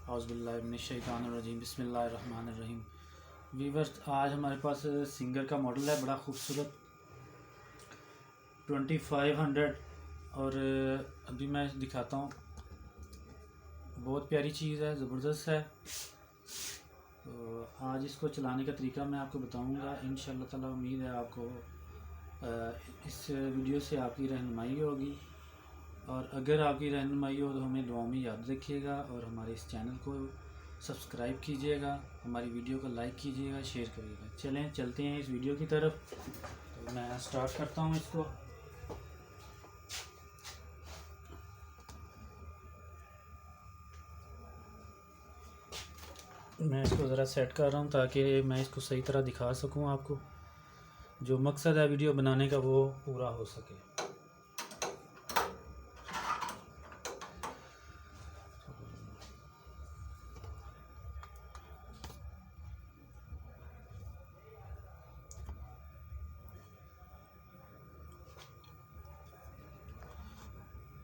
औज़ुबिल्लाहिमिनश्शैतानिर्रजीम बिस्मिल्लाहिर्रहमानिर्रहीम। वीवर्स, आज हमारे पास सिंगर का मॉडल है, बड़ा खूबसूरत 2500। और अभी मैं दिखाता हूँ, बहुत प्यारी चीज़ है, ज़बरदस्त है। तो आज इसको चलाने का तरीका मैं आपको बताऊँगा। इंशाअल्लाह ताला उम्मीद है आपको इस वीडियो से आपकी रहनुमाई होगी। और अगर आपकी रहनुमाई हो तो हमें दुआ में याद रखिएगा और हमारे इस चैनल को सब्सक्राइब कीजिएगा, हमारी वीडियो को लाइक कीजिएगा, शेयर करिएगा। चलें चलते हैं इस वीडियो की तरफ। तो मैं स्टार्ट करता हूँ इसको। मैं इसको ज़रा सेट कर रहा हूँ ताकि मैं इसको सही तरह दिखा सकूँ आपको। जो मकसद है वीडियो बनाने का वो पूरा हो सके।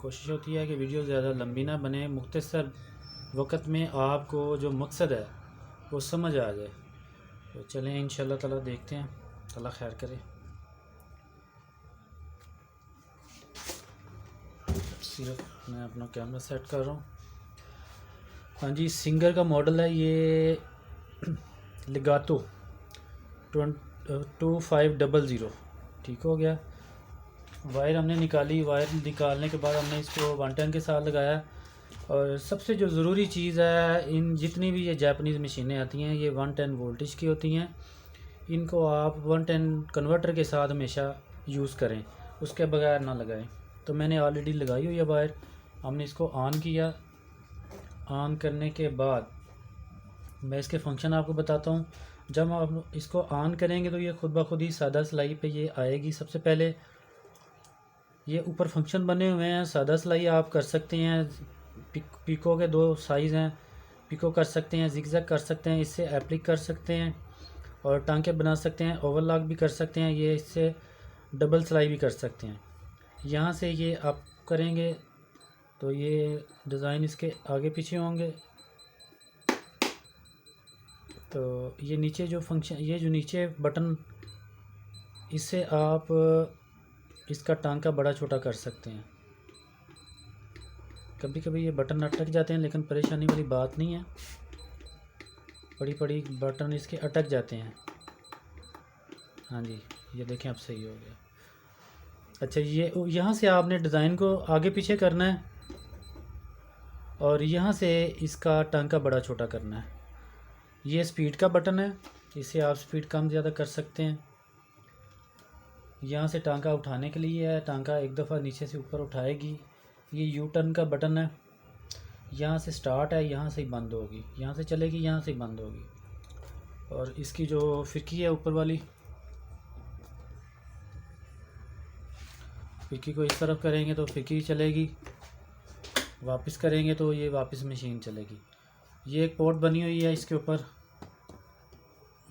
कोशिश होती है कि वीडियो ज़्यादा लंबी ना बने, मुख्तसर वक़्त में आपको जो मकसद है वो समझ आ जाए। तो चलें इंशाअल्लाह ताला देखते हैं, अल्लाह खैर करे। सिर्फ मैं अपना कैमरा सेट कर रहा हूँ। हाँ जी, सिंगर का मॉडल है ये लेगातो 2500। ठीक हो गया। वायर हमने निकाली, वायर निकालने के बाद हमने इसको 110 के साथ लगाया। और सबसे जो ज़रूरी चीज़ है, इन जितनी भी ये जापानीज़ मशीनें आती हैं ये 110 वोल्टेज की होती हैं। इनको आप 110 कन्वर्टर के साथ हमेशा यूज़ करें, उसके बगैर ना लगाएं। तो मैंने ऑलरेडी लगाई हुई है वायर। हमने इसको ऑन किया। ऑन करने के बाद मैं इसके फंक्शन आपको बताता हूँ। जब आप इसको ऑन करेंगे तो ये खुद ब खुद ही सादा सिलाई पे ये आएगी। सबसे पहले ये ऊपर फंक्शन बने हुए हैं। सादा सिलाई आप कर सकते हैं, पिको के दो साइज़ हैं, पिको कर सकते हैं, जिगजैग कर सकते हैं, इससे एप्लिक कर सकते हैं और टांके बना सकते हैं, ओवरलॉक भी कर सकते हैं, ये इससे डबल सिलाई भी कर सकते हैं। यहाँ से ये आप करेंगे तो ये डिज़ाइन इसके आगे पीछे होंगे। तो ये नीचे जो फंक्शन, ये जो नीचे बटन, इससे आप इसका टांका बड़ा छोटा कर सकते हैं। कभी कभी ये बटन अटक जाते हैं, लेकिन परेशानी वाली बात नहीं है। बड़ी बड़ी बटन इसके अटक जाते हैं। हाँ जी, ये देखें अब सही हो गया। अच्छा, ये यहाँ से आपने डिज़ाइन को आगे पीछे करना है और यहाँ से इसका टांका बड़ा छोटा करना है। ये स्पीड का बटन है, इसे आप स्पीड कम ज़्यादा कर सकते हैं। यहाँ से टांका उठाने के लिए है, टांका एक दफ़ा नीचे से ऊपर उठाएगी। ये यू टर्न का बटन है, यहाँ से स्टार्ट है, यहाँ से ही बंद होगी, यहाँ से चलेगी, यहाँ से ही बंद होगी। और इसकी जो फिरकी है ऊपर वाली, फिरकी को इस तरफ करेंगे तो फिरकी चलेगी, वापस करेंगे तो ये वापस मशीन चलेगी। ये एक पोर्ट बनी हुई है इसके ऊपर,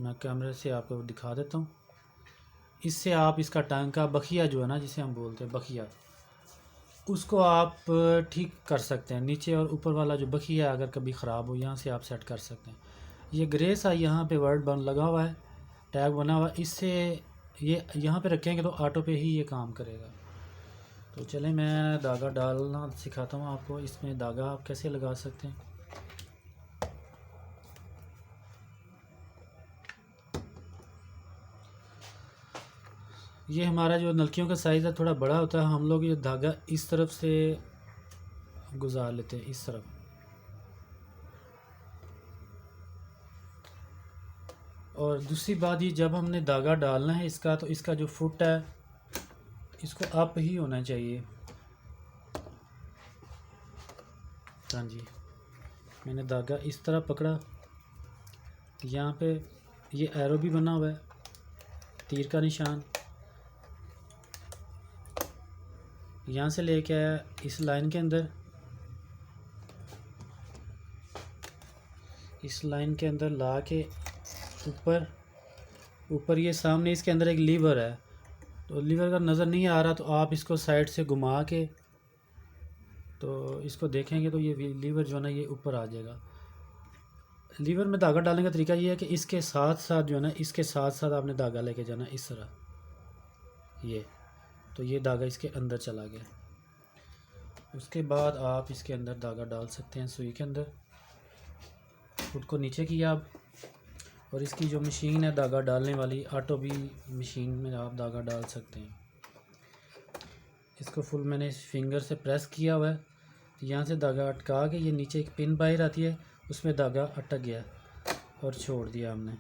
मैं कैमरे से आपको दिखा देता हूँ। इससे आप इसका टांका बखिया जो है ना, जिसे हम बोलते हैं बखिया, उसको आप ठीक कर सकते हैं। नीचे और ऊपर वाला जो बखिया अगर कभी ख़राब हो, यहाँ से आप सेट कर सकते हैं। ये ग्रे सा यहाँ पे वर्ड बन लगा हुआ है, टैग बना हुआ है, इससे ये यहाँ पे रखेंगे तो ऑटो पे ही ये काम करेगा। तो चलें मैं धागा डालना सिखाता हूँ आपको। इसमें धागा आप कैसे लगा सकते हैं। ये हमारा जो नलकियों का साइज़ है थोड़ा बड़ा होता है, हम लोग ये धागा इस तरफ से गुजार लेते हैं, इस तरफ। और दूसरी बात, ये जब हमने धागा डालना है इसका, तो इसका जो फुट है इसको अप ही होना चाहिए। हाँ जी, मैंने धागा इस तरह पकड़ा, यहाँ पे ये एरो भी बना हुआ है, तीर का निशान। यहाँ से लेके आया इस लाइन के अंदर, इस लाइन के अंदर ला के ऊपर ये सामने इसके अंदर एक लीवर है। तो लीवर का नज़र नहीं आ रहा तो आप इसको साइड से घुमा के तो इसको देखेंगे तो ये लीवर जो है ना ये ऊपर आ जाएगा। लीवर में धागा डालने का तरीका ये है कि इसके साथ साथ जो है ना, इसके साथ साथ आपने धागा लेके जाना इस तरह, ये तो ये धागा इसके अंदर चला गया। उसके बाद आप इसके अंदर धागा डाल सकते हैं, सुई के अंदर खुद को नीचे किया आप। और इसकी जो मशीन है धागा डालने वाली, ऑटो भी मशीन में आप धागा डाल सकते हैं। इसको फुल मैंने इस फिंगर से प्रेस किया हुआ है, यहाँ से धागा अटका के ये नीचे एक पिन बाहर आती है, उसमें धागा अटक गया और छोड़ दिया हमने,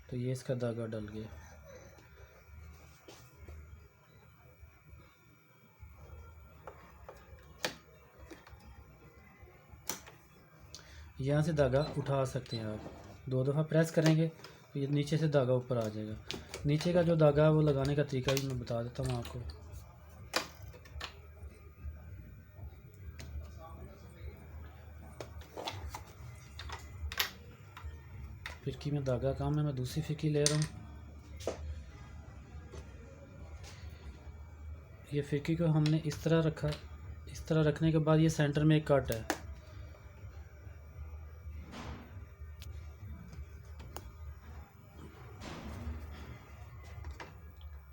तो ये इसका धागा डल गया। यहाँ से धागा उठा सकते हैं आप, 2 दफ़ा प्रेस करेंगे तो ये नीचे से धागा ऊपर आ जाएगा। नीचे का जो धागा है वो लगाने का तरीका भी मैं बता देता हूँ आपको। फिरकी में धागा कम है, मैं दूसरी फिरकी ले रहा हूँ। ये फिरकी को हमने इस तरह रखा, इस तरह रखने के बाद ये सेंटर में एक कट है,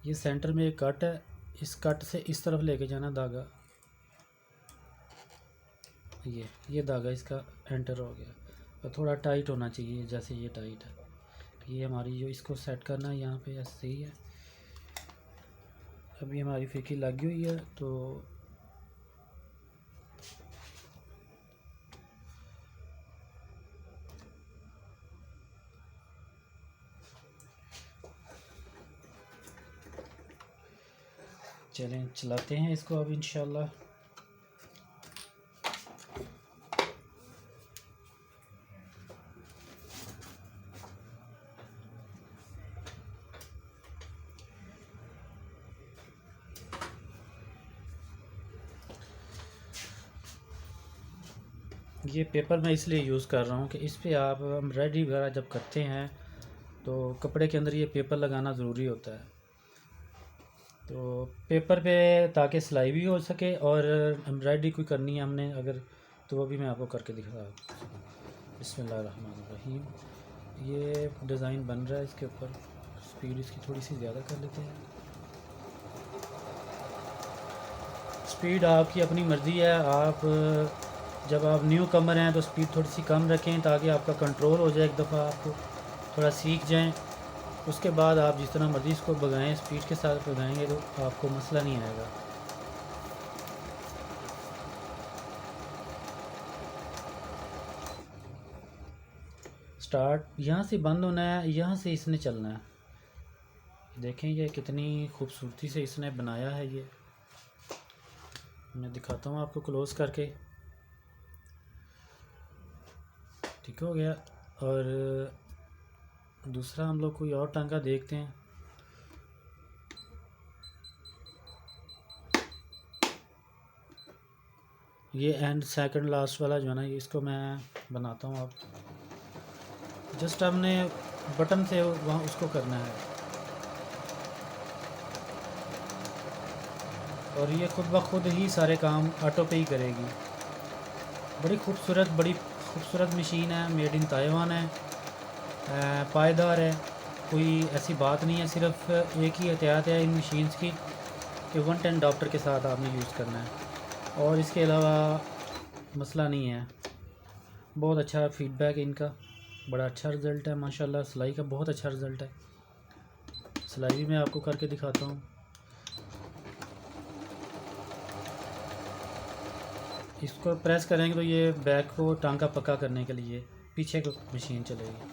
ये सेंटर में एक कट है, इस कट से इस तरफ लेके जाना धागा, ये धागा इसका एंटर हो गया। और थोड़ा टाइट होना चाहिए, जैसे ये टाइट है। ये हमारी जो इसको सेट करना है यहाँ पे ऐसे ही है। अभी हमारी फिरकी लगी हुई है, तो चलें चलाते हैं इसको अब इंशाल्लाह। ये पेपर मैं इसलिए यूज़ कर रहा हूँ कि इस पे आप एम्ब्रॉयडरी वगैरह जब करते हैं तो कपड़े के अंदर ये पेपर लगाना ज़रूरी होता है, तो पेपर पे ताकि सिलाई भी हो सके और एम्ब्रॉयडरी कोई करनी है हमने अगर, तो वो भी मैं आपको करके दिखा रहा हूँ। बिस्मिल्लाहिर्रहमानिर्रहीम। ये डिज़ाइन बन रहा है, इसके ऊपर स्पीड इसकी थोड़ी सी ज़्यादा कर लेते हैं। स्पीड आपकी अपनी मर्ज़ी है, आप जब आप न्यू कमर हैं तो स्पीड थोड़ी सी कम रखें ताकि आपका कंट्रोल हो जाए, एक दफ़ा आपको थोड़ा सीख जाएं। उसके बाद आप जिस तरह मर्ज़ी इसको भगाएं, स्पीड के साथ भगाएंगे तो आपको मसला नहीं आएगा। स्टार्ट यहाँ से बंद होना है, यहाँ से इसने चलना है। देखें ये कितनी खूबसूरती से इसने बनाया है, ये मैं दिखाता हूँ आपको क्लोज़ करके। ठीक हो गया। और दूसरा हम लोग कोई और टांका देखते हैं। ये एंड सेकंड लास्ट वाला जो है ना, इसको मैं बनाता हूँ। अब जस्ट हमने बटन से वहाँ उसको करना है और ये खुद ब खुद ही सारे काम ऑटो पे ही करेगी। बड़ी खूबसूरत मशीन है, मेड इन ताइवान है, पायदार है, कोई ऐसी बात नहीं है। सिर्फ एक ही एहतियात है इन मशीन्स की कि 110 डॉप्टर के साथ आपने यूज़ करना है, और इसके अलावा मसला नहीं है। बहुत अच्छा फीडबैक है इनका, बड़ा अच्छा रिज़ल्ट है माशाल्लाह। सिलाई का बहुत अच्छा रिज़ल्ट है, सिलाई भी मैं आपको करके दिखाता हूँ। इसको प्रेस करेंगे तो ये बैक को टांका पक्का करने के लिए पीछे को मशीन चलेगी।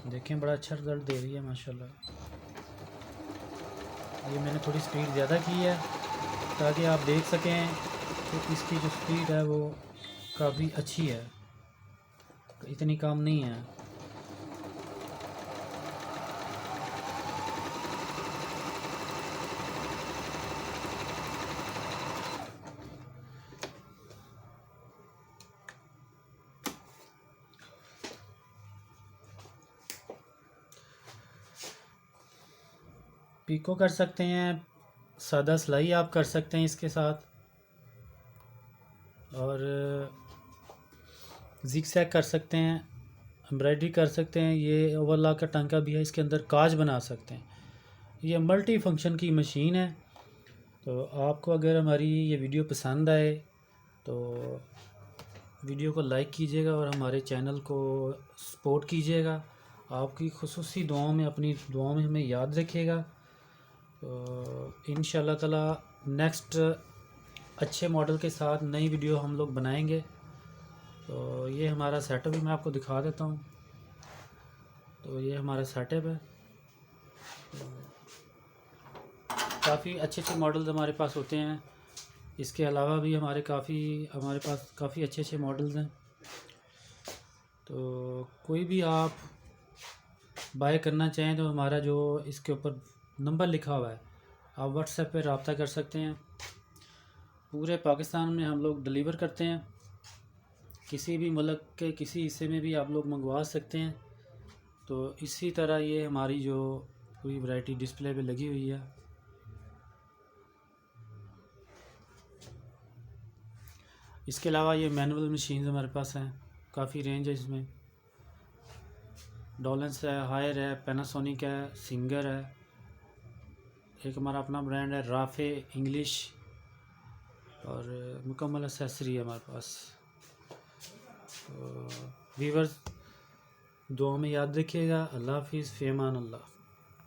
देखें बड़ा अच्छा रिज़ल्ट दे रही है माशाल्लाह। ये मैंने थोड़ी स्पीड ज़्यादा की है ताकि आप देख सकें कि इसकी जो स्पीड है वो काफ़ी अच्छी है, इतनी कम नहीं है। पीको कर सकते हैं, सादा सिलाई आप कर सकते हैं इसके साथ, और जिग जैग कर सकते हैं, एम्ब्रॉयडरी कर सकते हैं। ये ओवरलॉक का टांका भी है, इसके अंदर काज बना सकते हैं। ये मल्टी फंक्शन की मशीन है। तो आपको अगर हमारी ये वीडियो पसंद आए तो वीडियो को लाइक कीजिएगा और हमारे चैनल को सपोर्ट कीजिएगा। आपकी खुसूसी दुआओं में, अपनी दुआओं में हमें याद रखिएगा। तो इंशाल्लाह ताला नेक्स्ट अच्छे मॉडल के साथ नई वीडियो हम लोग बनाएंगे। तो ये हमारा सेटअप भी मैं आपको दिखा देता हूँ। तो ये हमारा सेटअप है। काफ़ी अच्छे मॉडल्स हमारे पास होते हैं। इसके अलावा भी हमारे पास काफ़ी अच्छे मॉडल्स हैं। तो कोई भी आप बाय करना चाहें तो हमारा जो इसके ऊपर नंबर लिखा हुआ है, आप व्हाट्सएप पे रब्ता कर सकते हैं। पूरे पाकिस्तान में हम लोग डिलीवर करते हैं। किसी भी मुल्क के किसी हिस्से में भी आप लोग मंगवा सकते हैं। तो इसी तरह ये हमारी जो पूरी वैरायटी डिस्प्ले पे लगी हुई है। इसके अलावा ये मैनुअल मशीन हमारे पास हैं, काफ़ी रेंज है इसमें। डॉलेंस है, हायर है, पैनासोनिक है, सिंगर है। एक हमारा अपना ब्रांड है राफे इंग्लिश, और मुकम्मल एक्सेसरी है हमारे पास। तो व्यूअर्स दुआ में याद रखिएगा। अल्लाह हाफिज़, फ़ी अमान अल्लाह।